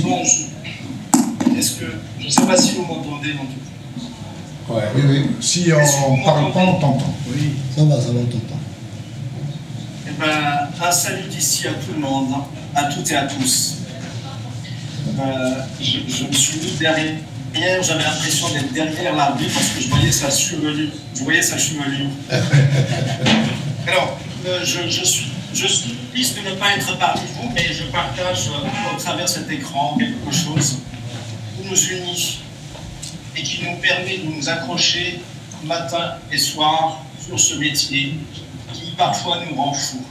bon, est-ce que... Je ne sais pas si vous m'entendez en tout cas. Ouais, oui, oui. Si on ne parle pas, on t'entend. Oui. Ça va, on t'entend. Eh ben, un salut d'ici à tout le monde, à toutes et à tous. Je me suis mis derrière, j'avais l'impression d'être derrière l'arbitre parce que je voyais sa chevelure. Alors, je suis triste de ne pas être parmi vous, mais je partage au travers de cet écran quelque chose qui nous unit et qui nous permet de nous accrocher matin et soir sur ce métier qui parfois nous rend fous.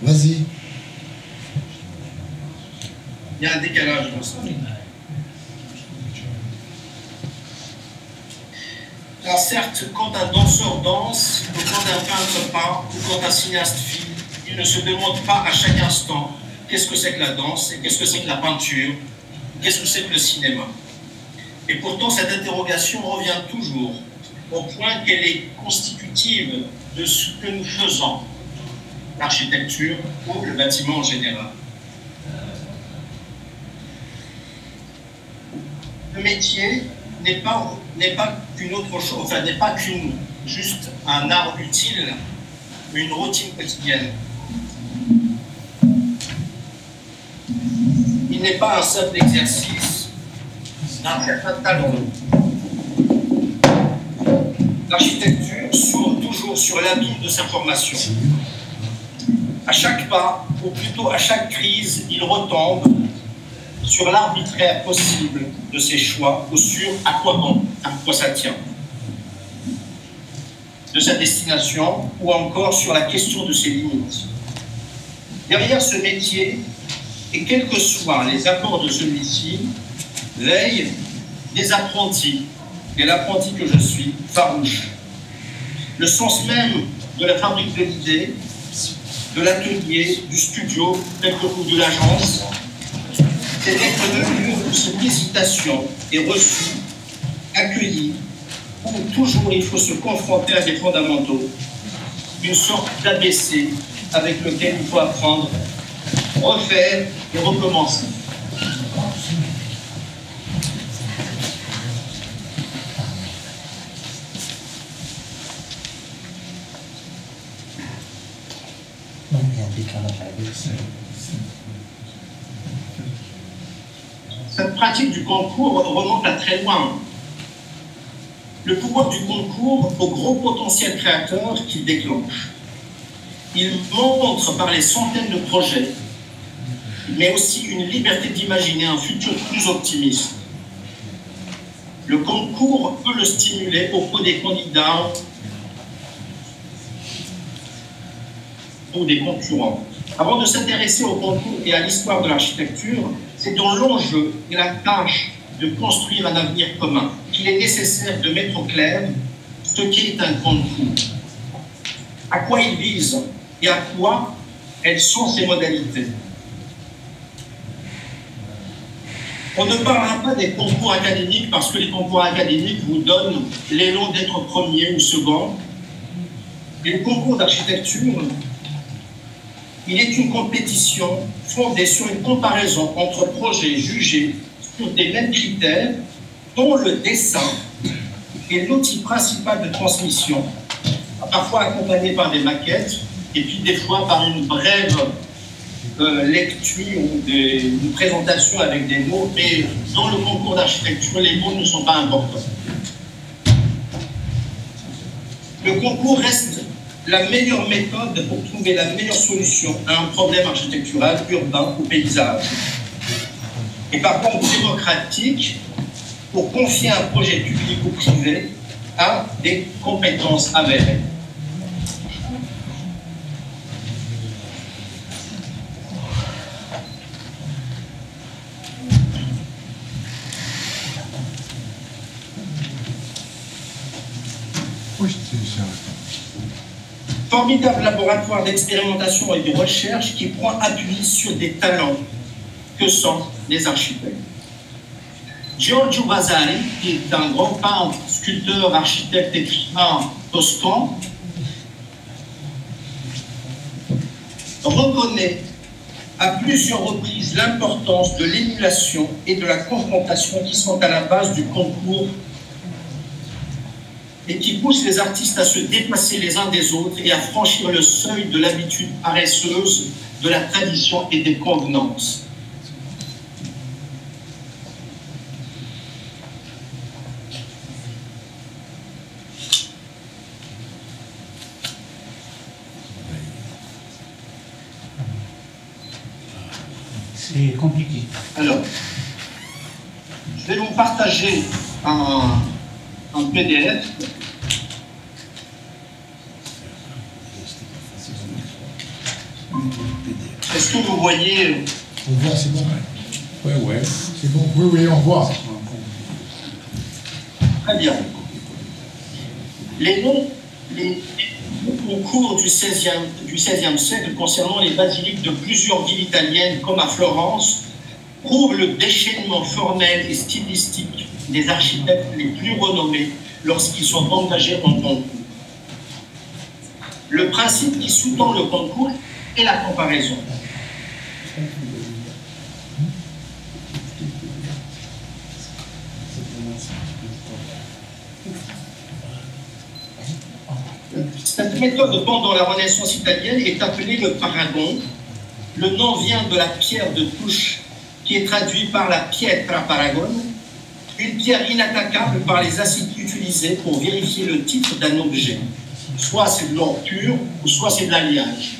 Vas-y. Il y a un décalage dans ça. Alors certes, quand un danseur danse, ou quand un peintre peint, ou quand un cinéaste filme, il ne se demande pas à chaque instant qu'est-ce que c'est que la danse, et qu'est-ce que c'est que la peinture, qu'est-ce que c'est que le cinéma. Et pourtant, cette interrogation revient toujours, au point qu'elle est constitutive de ce que nous faisons, l'architecture ou le bâtiment en général. Le métier n'est pas qu'une autre chose, enfin n'est pas juste un art utile, mais une routine quotidienne. Il n'est pas un simple exercice d'un certain talent. L'architecture s'ouvre toujours sur l'abîme de sa formation. À chaque pas, ou plutôt à chaque crise, il retombe sur l'arbitraire possible de ses choix ou sur à quoi ça tient, de sa destination ou encore sur la question de ses limites. Derrière ce métier, et quels que soient les apports de celui-ci, veillent des apprentis, et l'apprenti que je suis, farouche. Le sens même de la fabrique de l'idée, de l'atelier, du studio, quelque coup de l'agence, c'est d'être le lieu où cette hésitation est reçue, accueillie, où toujours il faut se confronter à des fondamentaux, une sorte d'ABC avec lequel il faut apprendre, refaire et recommencer. Cette pratique du concours remonte à très loin. Le pouvoir du concours au gros potentiel créateur qu'il déclenche. Il montre par les centaines de projets, mais aussi une liberté d'imaginer un futur plus optimiste. Le concours peut le stimuler auprès des candidats ou des concurrents. Avant de s'intéresser au concours et à l'histoire de l'architecture, c'est dans l'enjeu et la tâche de construire un avenir commun qu'il est nécessaire de mettre au clair ce qu'est un concours, à quoi il vise et à quoi elles sont ses modalités. On ne parlera pas des concours académiques parce que les concours académiques vous donnent l'élan d'être premier ou second. Et le concours d'architecture, il est une compétition fondée sur une comparaison entre projets jugés sur des mêmes critères, dont le dessin est l'outil principal de transmission, parfois accompagné par des maquettes, et puis des fois par une brève lecture ou une présentation avec des mots, mais dans le concours d'architecture, les mots ne sont pas importants. Le concours reste la meilleure méthode pour trouver la meilleure solution à un problème architectural, urbain ou paysage. Et par contre démocratique pour confier un projet public ou privé à des compétences avérées. Formidable laboratoire d'expérimentation et de recherche qui prend appui sur des talents que sont les architectes. Giorgio Vasari, qui est un grand peintre, sculpteur, architecte, écrivain Toscan, reconnaît à plusieurs reprises l'importance de l'émulation et de la confrontation qui sont à la base du concours et qui poussent les artistes à se dépasser les uns des autres et à franchir le seuil de l'habitude paresseuse, de la tradition et des convenances. C'est compliqué. Alors, je vais vous partager un PDF. Est-ce que vous voyez? On voit, c'est bon. Ouais. C'est bon, oui, on voit. Très bien. Les noms au cours du XVIe siècle concernant les basiliques de plusieurs villes italiennes, comme à Florence, prouvent le déchaînement formel et stylistique des architectes les plus renommés lorsqu'ils sont engagés en concours. Le principe qui sous-tend le concours est la comparaison. Cette méthode pendant la Renaissance italienne est appelée le paragon. Le nom vient de la pierre de touche qui est traduite par la pietra paragone, une pierre inattaquable par les acides utilisés pour vérifier le titre d'un objet. Soit c'est de l'or pur, ou soit c'est de l'alliage.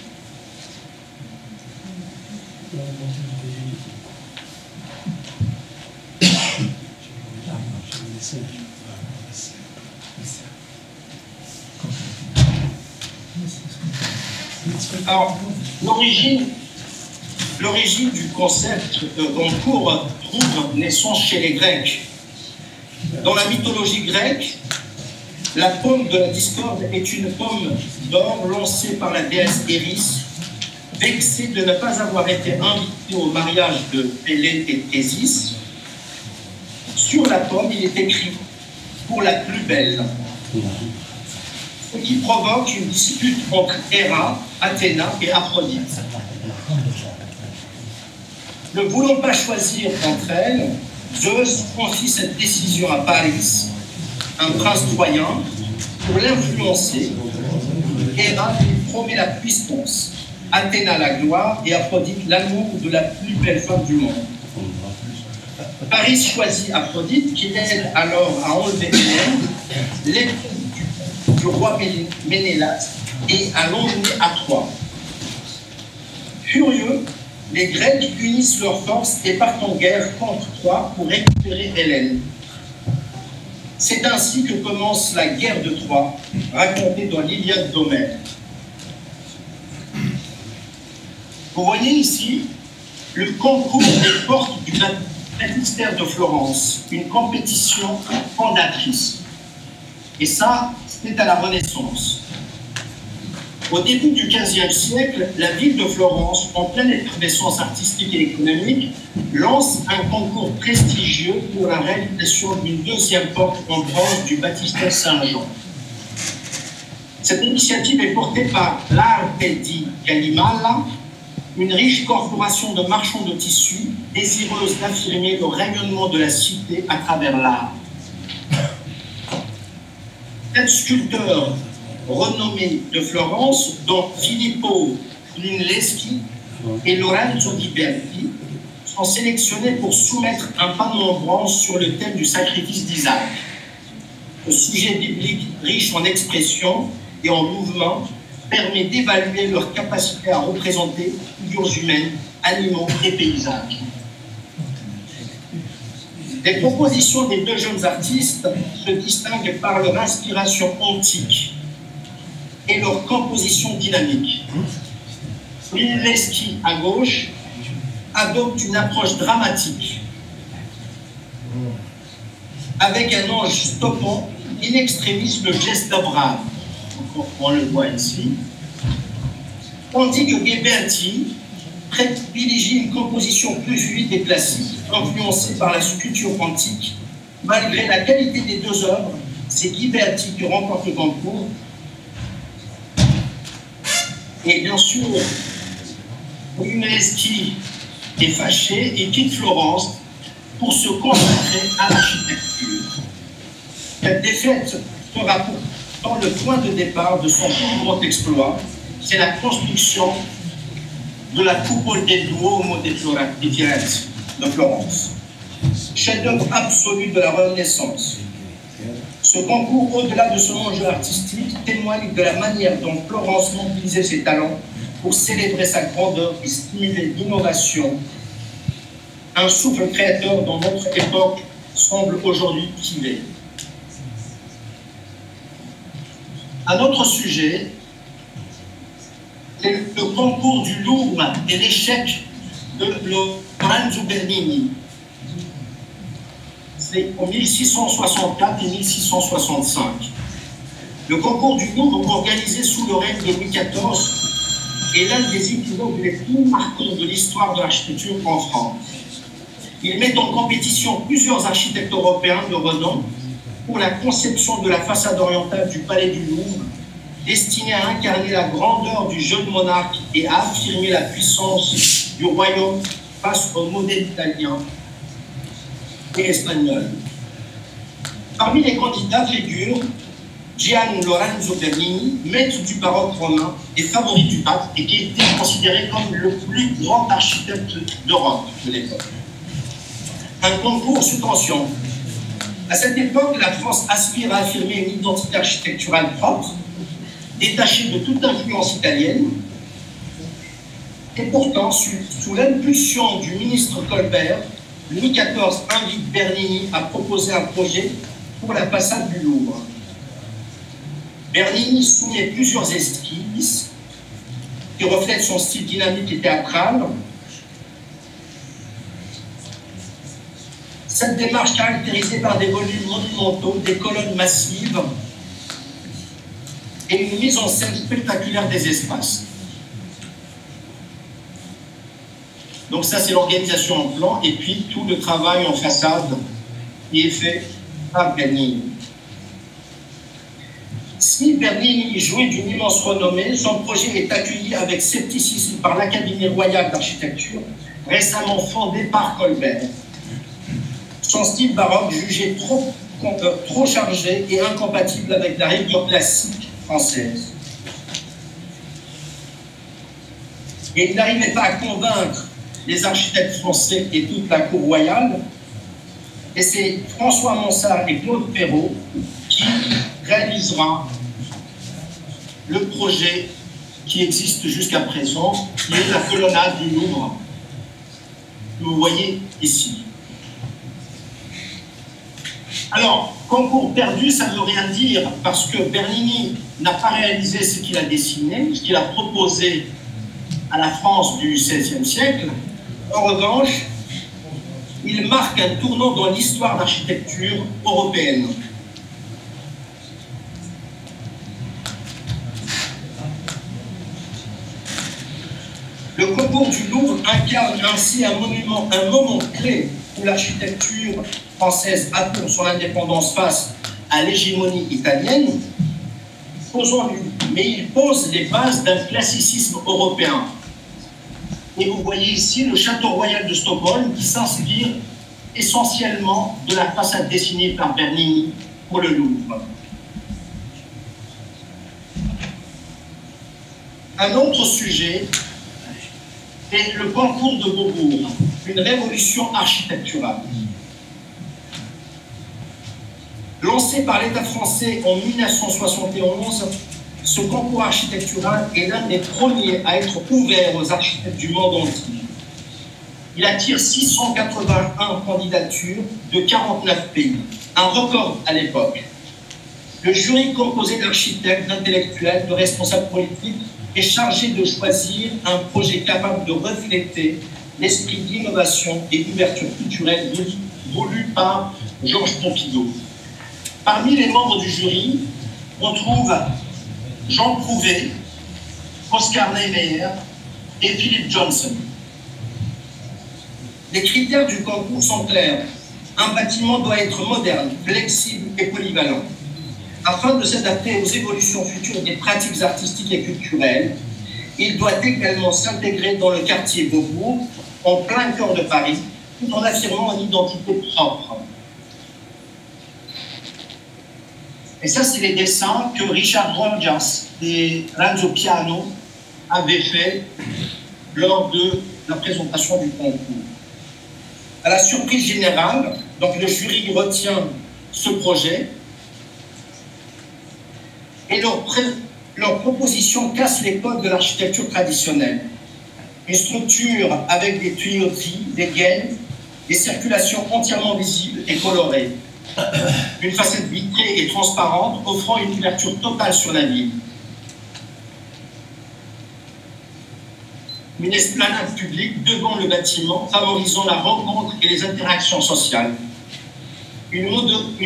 Alors, l'origine du concept de concours trouve naissance chez les Grecs. Dans la mythologie grecque, la pomme de la discorde est une pomme d'or lancée par la déesse Eris, vexée de ne pas avoir été invitée au mariage de Pélée et Thésis. Sur la pomme, il est écrit « pour la plus belle », ce qui provoque une dispute entre Héra, Athéna et Aphrodite. Ne voulant pas choisir entre elles, Zeus confie cette décision à Paris, un prince troyen, pour l'influencer. Héra lui promet la puissance, Athéna la gloire et Aphrodite l'amour de la plus belle femme du monde. Paris choisit Aphrodite qui l'aide alors à enlever Hélène, l'épouse du roi Ménélas, et à l'emmener à Troie. Furieux, les Grecs unissent leurs forces et partent en guerre contre Troie pour récupérer Hélène. C'est ainsi que commence la guerre de Troie, racontée dans l'Iliade d'Homère. Vous voyez ici le concours des portes du baptistère de Florence, une compétition fondatrice. Et ça, c'était à la Renaissance. Au début du XVe siècle, la ville de Florence, en pleine effervescence artistique et économique, lance un concours prestigieux pour la réalisation d'une deuxième porte en bronze du baptistère Saint-Jean. Cette initiative est portée par l'Arte di Calimala, une riche corporation de marchands de tissus désireuse d'affirmer le rayonnement de la cité à travers l'art. 7 sculpteurs renommés de Florence, dont Filippo Brunelleschi et Lorenzo Ghiberti, sont sélectionnés pour soumettre un panneau en bronze sur le thème du sacrifice d'Isaac. Ce sujet biblique riche en expressions et en mouvements permet d'évaluer leur capacité à représenter figures humaines, animaux et paysages. Les propositions des deux jeunes artistes se distinguent par leur inspiration antique et leur composition dynamique. Brunelleschi, à gauche, adopte une approche dramatique, avec un ange stoppant in extremis le geste d'Abraham. On le voit ici. Tandis que Ghiberti privilégie une composition plus fluide et classique, influencée par la sculpture antique. Malgré la qualité des deux œuvres, c'est Guy Berti qui remporte le concours. Et bien sûr, Brunelleschi est fâché et quitte Florence pour se consacrer à l'architecture. Cette défaite sera pourtant le point de départ de son plus grand exploit, c'est la construction de la Coupole del Duomo di Firenze, de Florence, chef-d'œuvre absolu de la Renaissance. Ce concours, au-delà de son enjeu artistique, témoigne de la manière dont Florence mobilisait ses talents pour célébrer sa grandeur et stimuler l'innovation, un souffle créateur dont notre époque semble aujourd'hui privée. Un autre sujet, c'est le concours du Louvre et l'échec de Lorenzo Bernini. C'est en 1664 et 1665. Le concours du Louvre, organisé sous le règne de Louis XIV, est l'un des épisodes les plus marquants de l'histoire de l'architecture en France. Il met en compétition plusieurs architectes européens de renom pour la conception de la façade orientale du Palais du Louvre, destinée à incarner la grandeur du jeune monarque et à affirmer la puissance du royaume face au modèle italien et espagnol. Parmi les candidats figure Gian Lorenzo Bernini, maître du baroque romain et favori du pape, et qui était considéré comme le plus grand architecte d'Europe de l'époque. Un concours sous tension. À cette époque, la France aspire à affirmer une identité architecturale propre, détachée de toute influence italienne. Et pourtant, sous l'impulsion du ministre Colbert, Louis XIV invite Bernini à proposer un projet pour la façade du Louvre. Bernini soumet plusieurs esquisses qui reflètent son style dynamique et théâtral. Cette démarche caractérisée par des volumes monumentaux, des colonnes massives et une mise en scène spectaculaire des espaces. Donc ça, c'est l'organisation en plan, et puis tout le travail en façade qui est fait par Bernini. Si Bernini jouait d'une immense renommée, son projet est accueilli avec scepticisme par l'Académie royale d'architecture, récemment fondée par Colbert. Son style baroque jugé trop chargé et incompatible avec la rigueur classique française. Et il n'arrivait pas à convaincre les architectes français et toute la cour royale. Et c'est François Mansart et Claude Perrault qui réalisera le projet qui existe jusqu'à présent, qui est la colonnade du Louvre, que vous voyez ici. Alors, concours perdu, ça ne veut rien dire, parce que Bernini n'a pas réalisé ce qu'il a dessiné, ce qu'il a proposé à la France du XVIe siècle. En revanche, il marque un tournant dans l'histoire d'architecture européenne. Le concours du Louvre incarne ainsi un moment clé où l'architecture française affirme son indépendance face à l'hégémonie italienne, mais il pose les bases d'un classicisme européen. Et vous voyez ici le château royal de Stockholm qui s'inspire essentiellement de la façade dessinée par Bernini pour le Louvre. Un autre sujet est le concours de Beaubourg, une révolution architecturale. Lancé par l'État français en 1971, ce concours architectural est l'un des premiers à être ouvert aux architectes du monde entier. Il attire 681 candidatures de 49 pays, un record à l'époque. Le jury, composé d'architectes, d'intellectuels, de responsables politiques, est chargé de choisir un projet capable de refléter l'esprit d'innovation et d'ouverture culturelle voulu par Georges Pompidou. Parmi les membres du jury, on trouve Jean Prouvé, Oscar Niemeyer et Philip Johnson. Les critères du concours sont clairs. Un bâtiment doit être moderne, flexible et polyvalent. Afin de s'adapter aux évolutions futures des pratiques artistiques et culturelles, il doit également s'intégrer dans le quartier Beaubourg, en plein cœur de Paris, tout en affirmant une identité propre. Et ça, c'est les dessins que Richard Rogers et Renzo Piano avaient faits lors de la présentation du concours. À la surprise générale, donc le jury retient ce projet et leur proposition casse les codes de l'architecture traditionnelle. Une structure avec des tuyauteries, des gaines, des circulations entièrement visibles et colorées. Une façade vitrée et transparente offrant une ouverture totale sur la ville. Une esplanade publique devant le bâtiment favorisant la rencontre et les interactions sociales. Une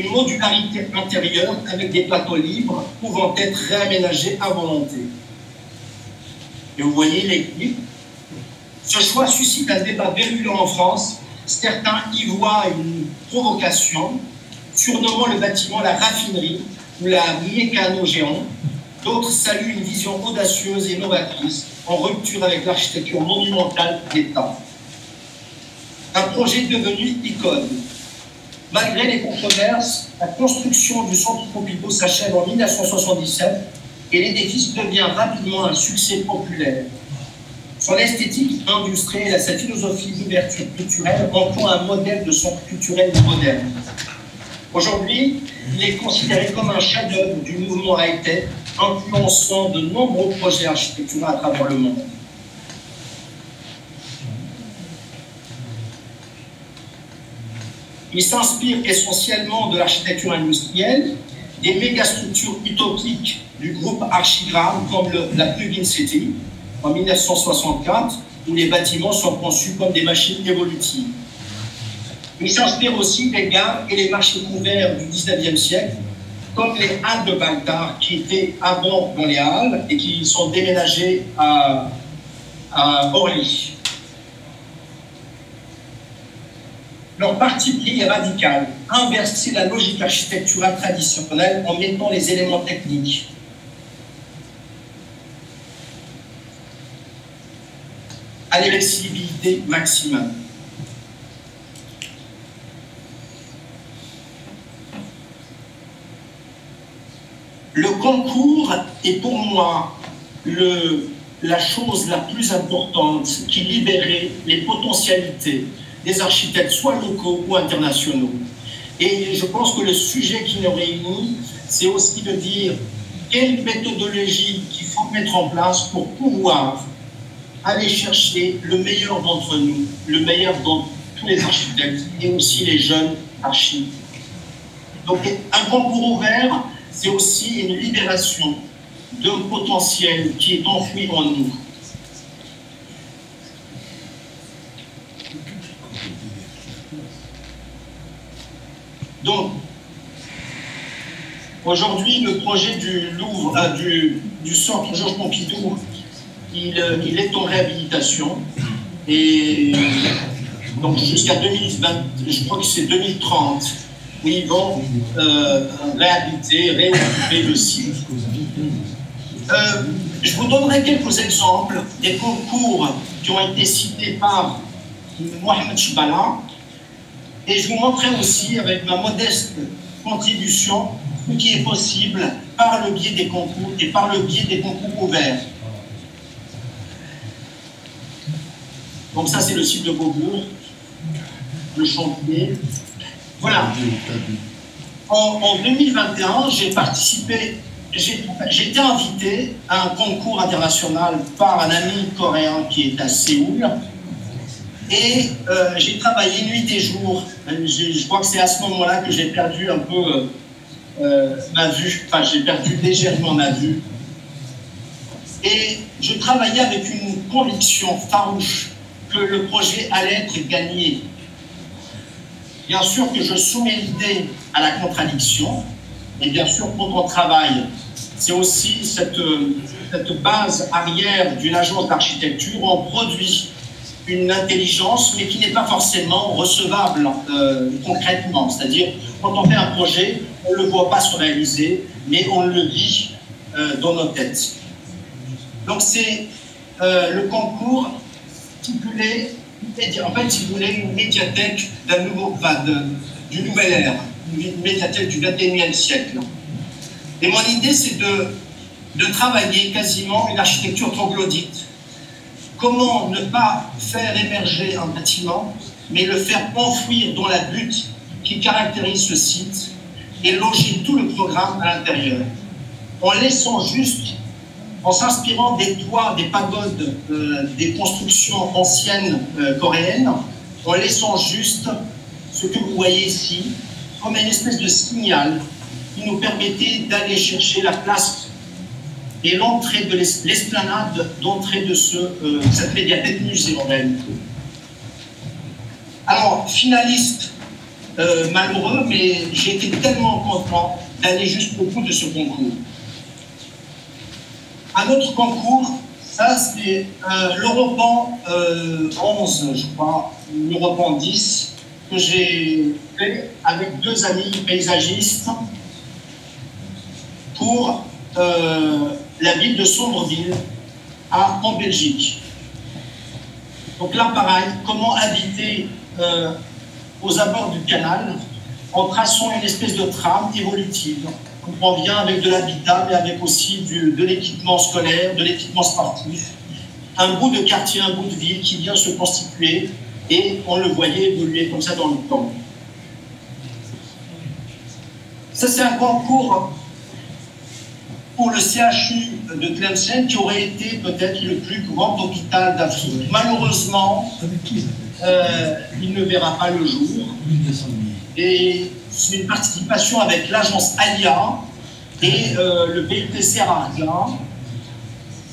modularité intérieure avec des plateaux libres pouvant être réaménagés à volonté. Et vous voyez l'équipe. Ce choix suscite un débat virulent en France. Certains y voient une provocation, surnommant le bâtiment la raffinerie ou la mécano géant. D'autres saluent une vision audacieuse et novatrice, en rupture avec l'architecture monumentale d'État. Un projet devenu icône. Malgré les controverses, la construction du centre Pompidou s'achève en 1977 et l'édifice devient rapidement un succès populaire. Son esthétique industrielle et sa philosophie d'ouverture culturelle en font un modèle de centre culturel moderne. Aujourd'hui, il est considéré comme un chef-d'œuvre du mouvement high-tech, influençant de nombreux projets architecturaux à travers le monde. Il s'inspire essentiellement de l'architecture industrielle, des mégastructures utopiques du groupe Archigram comme la Plug-in City en 1964, où les bâtiments sont conçus comme des machines évolutives. Il s'inspire aussi des gares et les marchés couverts du 19e siècle, comme les halles de Baltard qui étaient avant dans les halles et qui sont déménagées à Orly. Leur parti pris est radical, inverser la logique architecturale traditionnelle en mettant les éléments techniques. À l'électribilité maximale. Le concours est pour moi la chose la plus importante qui libérait les potentialités des architectes, soit locaux ou internationaux. Et je pense que le sujet qui nous réunit, c'est aussi de dire quelle méthodologie qu'il faut mettre en place pour pouvoir aller chercher le meilleur d'entre nous, le meilleur d'entre tous les architectes et aussi les jeunes architectes. Donc un concours ouvert, c'est aussi une libération d'un potentiel qui est enfoui en nous. Donc, aujourd'hui, le projet du Louvre, du centre Georges Pompidou, il est en réhabilitation. Et donc, jusqu'à 2020, je crois que c'est 2030, où ils vont réhabiliter, réoccuper le site. Je vous donnerai quelques exemples des concours qui ont été cités par Mohamed Chbala. Et je vous montrerai aussi, avec ma modeste contribution, ce qui est possible par le biais des concours et par le biais des concours ouverts. Donc ça, c'est le site de Beaubourg, le chantier. Voilà. En 2021, j'ai participé, j'ai été invité à un concours international par un ami coréen qui est à Séoul. Et j'ai travaillé nuit et jour. Je crois que c'est à ce moment-là que j'ai perdu un peu ma vue. Enfin, j'ai perdu légèrement ma vue. Et je travaillais avec une conviction farouche que le projet allait être gagné. Bien sûr que je soumets l'idée à la contradiction. Et bien sûr, quand on travaille, c'est aussi cette base arrière d'une agence d'architecture. On produit une intelligence, mais qui n'est pas forcément recevable concrètement. C'est-à-dire, quand on fait un projet, on ne le voit pas se réaliser, mais on le vit dans nos têtes. Donc c'est le concours stipulé, en fait, il voulait une médiathèque du nouvel ère, une médiathèque du 21e siècle. Et mon idée, c'est de travailler quasiment une architecture troglodyte. Comment ne pas faire émerger un bâtiment, mais le faire enfouir dans la butte qui caractérise ce site et loger tout le programme à l'intérieur, en laissant juste, en s'inspirant des toits, des pagodes, des constructions anciennes coréennes, en laissant juste ce que vous voyez ici, comme une espèce de signal qui nous permettait d'aller chercher la place et l'entrée de l'esplanade d'entrée de cette médiathèque musée en réalité. Alors, finaliste malheureux, mais j'ai été tellement content d'aller jusqu'au bout de ce concours. Un autre concours, ça c'est l'Europan 11, je crois, l'Europan 10, que j'ai fait avec 2 amis paysagistes pour la ville de Sombreville en Belgique. Donc là, pareil, comment habiter aux abords du canal en traçant une espèce de trame évolutive. On comprend bien avec de l'habitat, mais avec aussi de l'équipement scolaire, de l'équipement sportif. Un bout de quartier, un bout de ville qui vient se constituer et on le voyait évoluer comme ça dans le temps. Ça, c'est un concours pour le CHU de Tlemcen, qui aurait été peut-être le plus grand hôpital d'Afrique. Malheureusement, il ne verra pas le jour. Et c'est une participation avec l'agence ALIA et le BUTC Ararga.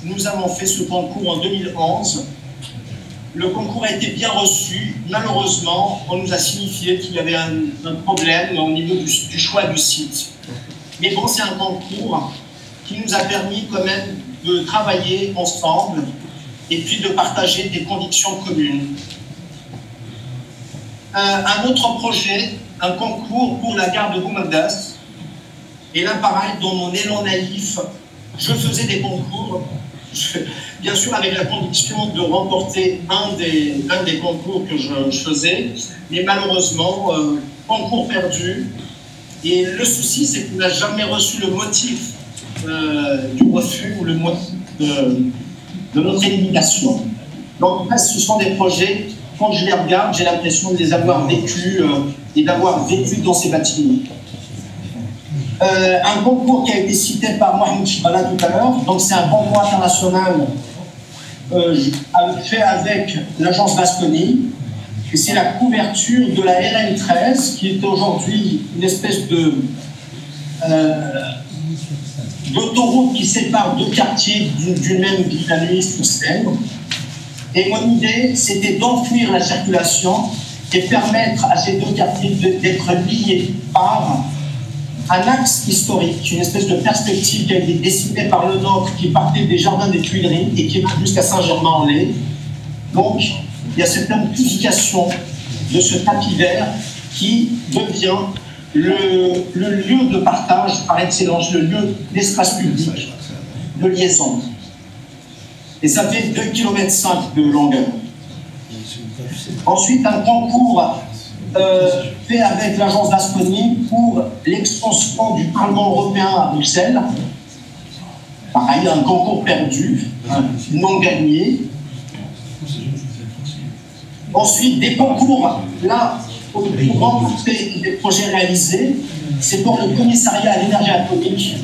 Nous avons fait ce concours en 2011. Le concours a été bien reçu. Malheureusement, on nous a signifié qu'il y avait un problème au niveau du choix du site. Mais bon, c'est un concours qui nous a permis quand même de travailler ensemble et puis de partager des convictions communes. Un autre projet, un concours pour la gare de Boumagdas. Et là, pareil, dans mon élan naïf, je faisais des concours, bien sûr avec la conviction de remporter un des concours que je faisais, mais malheureusement, concours perdu. Et le souci, c'est qu'on n'a jamais reçu le motif du refus ou le motif de notre élimination. Donc, en fait, ce sont des projets, quand je les regarde, j'ai l'impression de les avoir vécus et d'avoir vécu dans ces bâtiments. Un concours qui a été cité par Mohamed Chibala tout à l'heure, donc c'est un concours international fait avec l'agence Vasconi, et c'est la couverture de la RN 13, qui est aujourd'hui une espèce d'autoroute qui sépare 2 quartiers d'une même ville administrative. Et mon idée, c'était d'enfouir la circulation et permettre à ces 2 quartiers d'être liés par un axe historique, une espèce de perspective qui a été dessinée par le nôtre, qui partait des jardins des Tuileries et qui va jusqu'à Saint-Germain-en-Laye. Donc, il y a cette amplification de ce tapis vert qui devient le lieu de partage par excellence, le lieu d'espace public, de liaison. Et ça fait 2,5 km de longueur. Ensuite, un concours fait avec l'agence Vasconi pour l'extension du Parlement européen à Bruxelles. Pareil, un concours perdu, non gagné. Ensuite, des concours, là, pour remporter des projets réalisés, c'est pour le commissariat à l'énergie atomique.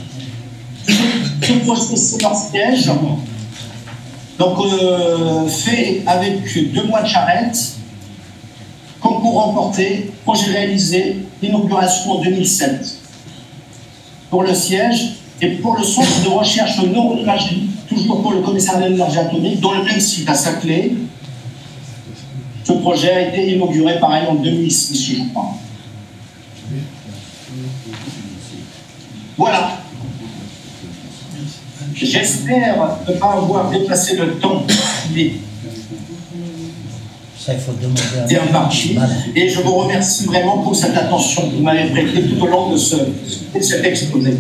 Ce projet, c'est leur siège. Donc, fait avec 2 mois de charrette, concours remporté, projet réalisé, inauguration en 2007. Pour le siège et pour le centre de recherche neuroénergie, toujours pour le commissariat de l'énergie atomique, dans le même site à Saclay. Ce projet a été inauguré pareil en 2006, je crois. Voilà. J'espère ne pas avoir dépassé le temps. Ça, il faut demander à bien parti. Et je vous remercie vraiment pour cette attention que vous m'avez prêtée tout au long de cet exposé.